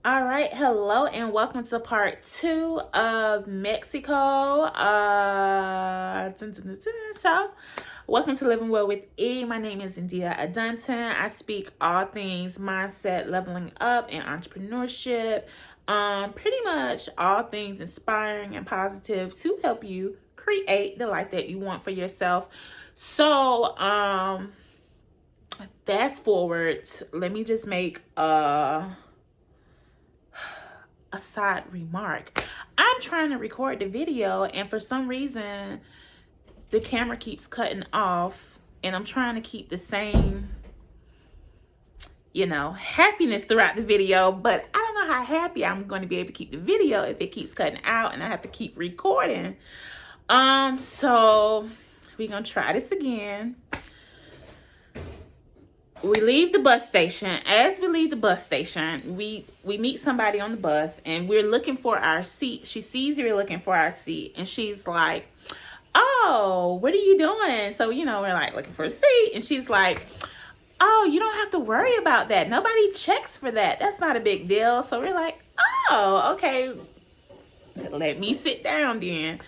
All right, hello and welcome to part 2 of Mexico. So, welcome to Living Well with E. My name is India Adunton. I speak all things mindset, leveling up, and entrepreneurship. Pretty much all things inspiring and positive to help you create the life that you want for yourself. So, fast forward. Let me just make a side remark. I'm trying to record the video and for some reason the camera keeps cutting off, and I'm trying to keep the same happiness throughout the video, but I don't know how happy I'm going to be able to keep the video if it keeps cutting out and I have to keep recording. So we're gonna try this again. We leave the bus station. As we leave the bus station, we meet somebody on the bus and we're looking for our seat. She sees we're looking for our seat and she's like, "Oh, what are you doing?" So, we're like looking for a seat, and she's like, "Oh, you don't have to worry about that. Nobody checks for that. That's not a big deal." So we're like, "Oh, okay. Let me sit down then."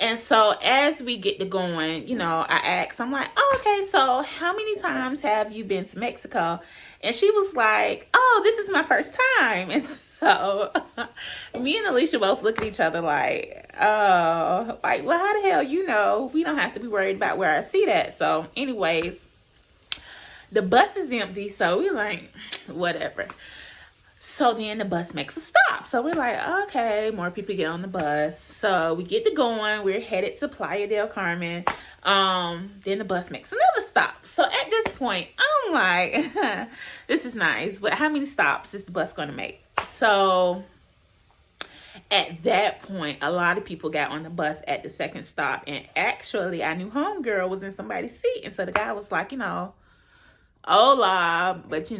And so as we get to going, I'm like, "Oh, okay, so how many times have you been to Mexico?" And she was like, "Oh, this is my first time." And so me and Alicia both look at each other like, "Oh, like, well, how the hell we don't have to be worried about where our seat at." So anyways, the bus is empty, so we're like, whatever. So then the bus makes a stop. So we're like, okay, more people get on the bus. So we get to going. We're headed to Playa del Carmen. Then the bus makes another stop. So at this point, I'm like, this is nice, but how many stops is the bus going to make? So at that point, a lot of people got on the bus at the second stop. And actually, I knew homegirl was in somebody's seat. And so the guy was like, hola, but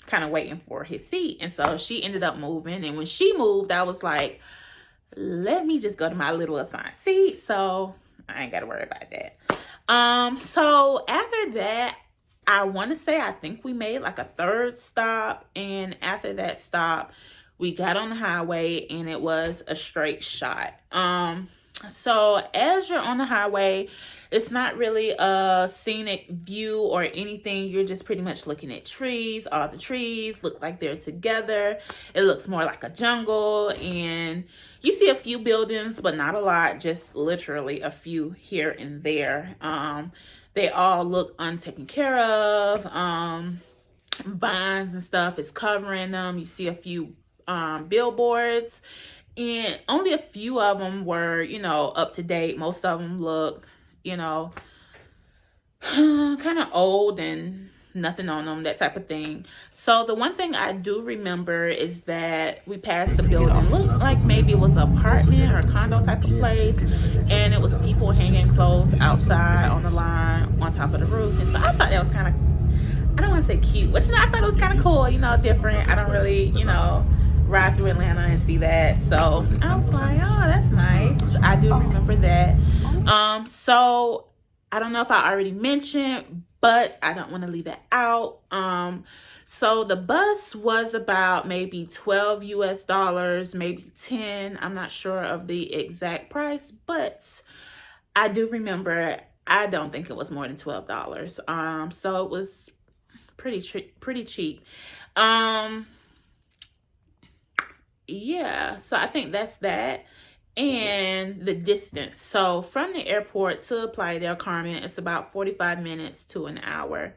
kind of waiting for his seat. And so she ended up moving, and when she moved, I was like, let me just go to my little assigned seat, so I ain't gotta worry about that. So after that, I think we made like a third stop, and after that stop we got on the highway and it was a straight shot. So as you're on the highway, it's not really a scenic view or anything. You're just pretty much looking at trees. All the trees look like they're together. It looks more like a jungle, and you see a few buildings, but not a lot, just literally a few here and there. They all look untaken care of. Vines and stuff is covering them. You see a few billboards, and only a few of them were, up to date. Most of them look, kind of old and nothing on them, that type of thing. So the one thing I do remember is that we passed a building, looked like maybe it was an apartment or a condo type of place, and it was people hanging clothes outside on the line on top of the roof. And so I thought that was kind of, I don't want to say cute, but I thought it was kind of cool, different. I don't really, ride through Atlanta and see that. So I was like, oh, that's nice. I do remember that. So I don't know if I already mentioned, but I don't want to leave it out. So the bus was about maybe $12 US, maybe 10. I'm not sure of the exact price, but I do remember, I don't think it was more than $12. So it was pretty cheap. Yeah, so I think that's that. And the distance. So from the airport to Playa del Carmen, it's about 45 minutes to an hour,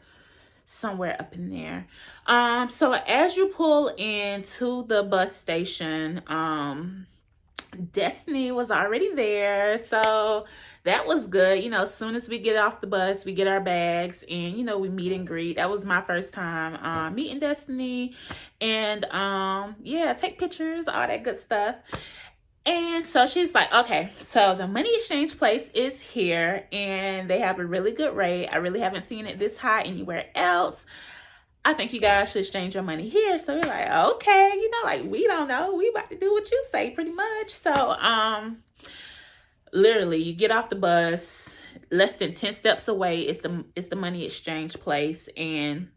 somewhere up in there. So as you pull into the bus station, Destiny was already there, so that was good. As soon as we get off the bus, we get our bags, and we meet and greet. That was my first time meeting Destiny, and yeah, take pictures, all that good stuff. And so she's like, okay, so the money exchange place is here, and they have a really good rate. I really haven't seen it this high anywhere else. I think you guys should exchange your money here. So we're like, okay, like, we don't know. We about to do what you say, pretty much. So, literally, you get off the bus, less than 10 steps away is the money exchange place, and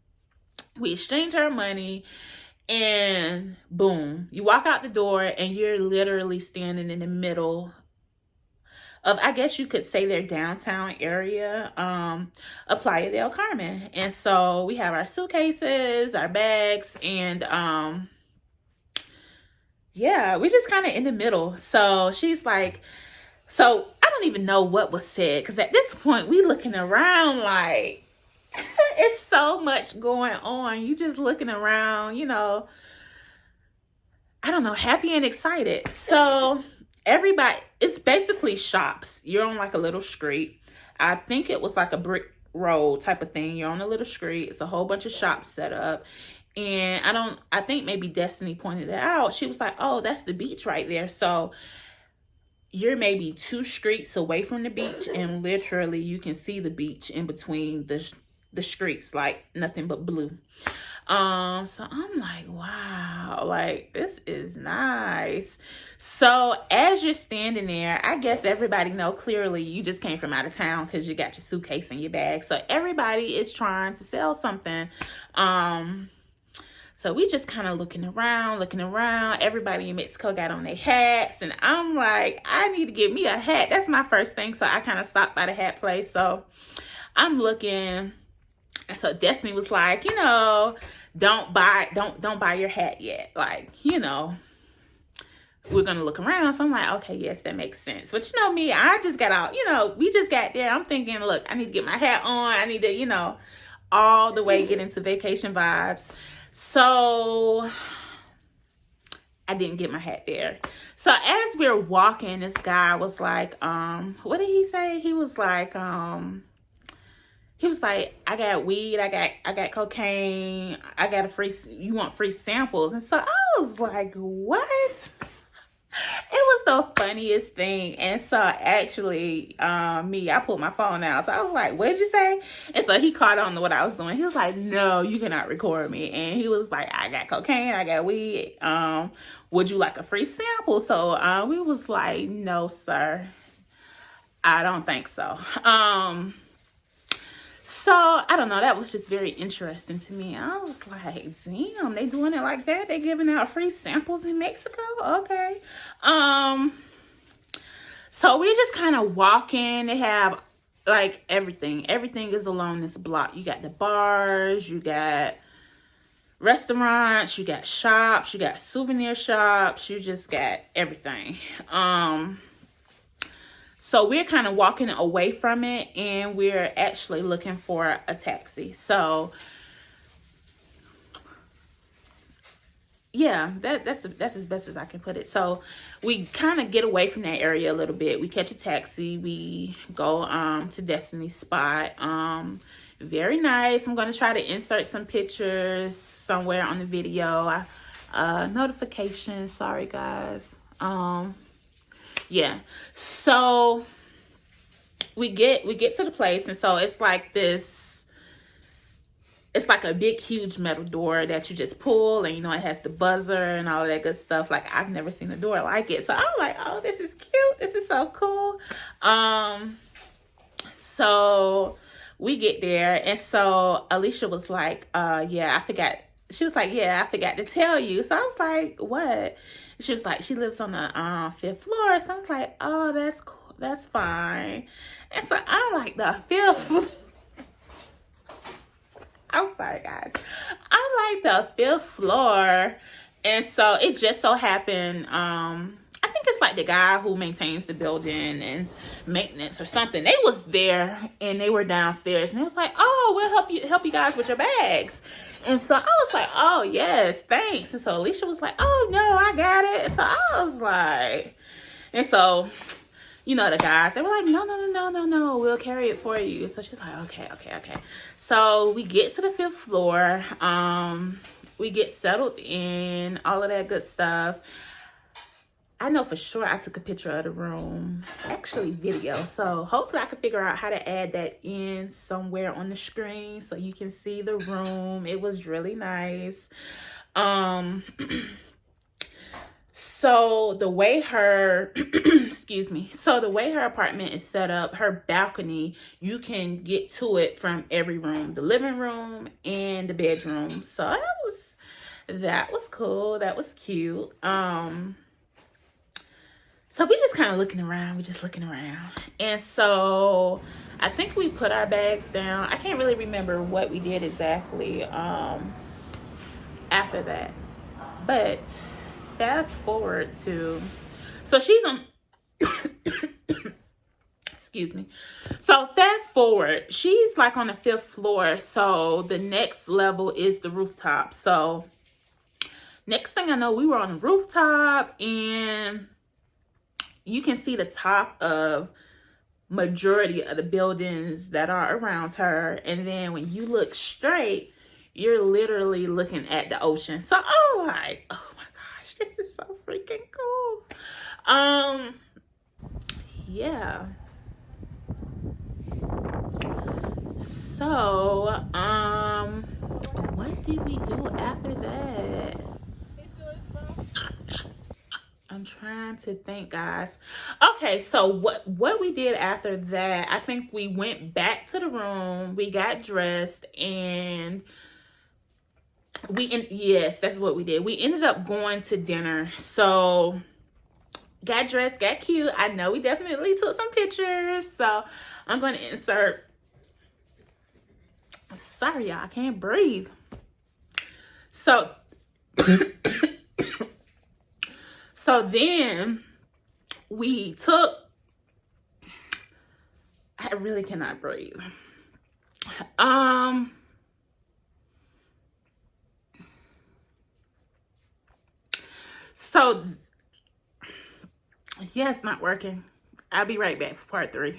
we exchange our money. And boom, you walk out the door and you're literally standing in the middle of, I guess you could say, their downtown area, of Playa del Carmen. And so we have our suitcases, our bags, and yeah, we're just kind of in the middle. So she's like, so I don't even know what was said, because at this point we looking around like it's so much going on. You just looking around, I don't know, happy and excited. So everybody, it's basically shops. You're on like a little street. I think it was like a brick road type of thing. You're on a little street. It's a whole bunch of shops set up. And I think maybe Destiny pointed it out. She was like, oh, that's the beach right there. So you're maybe 2 streets away from the beach, and literally you can see the beach in between the streets, like nothing but blue. So I'm like, wow, like this is nice. So as you're standing there, I guess everybody know clearly you just came from out of town because you got your suitcase and your bag. So everybody is trying to sell something. So we just kind of looking around. Everybody in Mexico got on their hats, and I'm like, I need to get me a hat. That's my first thing. So I kind of stopped by the hat place. So I'm looking. So Destiny was like, don't buy your hat yet. Like, we're going to look around. So I'm like, okay, yes, that makes sense. But me, I just got out, we just got there. I'm thinking, look, I need to get my hat on. I need to, all the way get into vacation vibes. So I didn't get my hat there. So as we were walking, this guy was like, what did he say? He was like, I got weed, I got cocaine, I got you want free samples? And so I was like, what? It was the funniest thing. And so actually, I pulled my phone out. So I was like, what did you say? And so he caught on to what I was doing. He was like, no, you cannot record me. And he was like, I got cocaine, I got weed. Would you like a free sample? So we was like, no, sir, I don't think so. So, I don't know, that was just very interesting to me. I was like, damn, they doing it like that? They giving out free samples in Mexico? Okay. So we're just kind of walking. They have like everything. Everything is along this block. You got the bars, you got restaurants, you got shops, you got souvenir shops, you just got everything. So we're kind of walking away from it, and we're actually looking for a taxi. So yeah, that's as best as I can put it. So we kind of get away from that area a little bit. We catch a taxi. We go to Destiny's spot. Very nice. I'm going to try to insert some pictures somewhere on the video. Notifications. Sorry, guys. Yeah, so we get to the place, and so it's like it's like a big huge metal door that you just pull, and it has the buzzer and all of that good stuff. Like, I've never seen a door like it. So I'm like, oh, this is cute, this is so cool. So we get there, and so Alicia was like, yeah, I forgot. She was like, yeah, I forgot to tell you. So I was like, what? She was like, she lives on the 5th floor. So I was like, oh, that's cool. That's fine. And so I'm like, the 5th. I'm sorry, guys. I'm like, the 5th floor. And so it just so happened, I think it's like the guy who maintains the building and maintenance or something. They was there, and they were downstairs, and it was like, oh, we'll help you guys with your bags. And so I was like, oh, yes, thanks. And so Alicia was like, oh, no, I got it. And so I was like, and so, the guys, they were like, no, we'll carry it for you. So she's like, okay. So we get to the 5th floor. We get settled in, all of that good stuff. I know for sure I took a picture of the room, actually video. So hopefully I can figure out how to add that in somewhere on the screen so you can see the room. It was really nice. So the way her, excuse me. So the way her apartment is set up, her balcony, you can get to it from every room, the living room and the bedroom. So that was cool. That was cute. So we just kind of looking around. We just looking around. And so I think we put our bags down. I can't really remember what we did exactly after that. But fast forward to, so she's on, excuse me. So fast forward, she's like on the 5th floor. So the next level is the rooftop. So next thing I know, we were on the rooftop and you can see the top of majority of the buildings that are around her. And then when you look straight, you're literally looking at the ocean. So I'm like, oh my gosh, this is so freaking cool. Yeah. So, what did we do after that? I'm trying to think, guys. Okay, so what we did after that, I think we went back to the room, we got dressed, and yes, that's what we did. We ended up going to dinner. So got dressed, got cute. I know we definitely took some pictures, so I'm going to insert. Sorry, y'all, I can't breathe. So so then we took, I really cannot breathe. So yeah, it's not working. I'll be right back for part 3.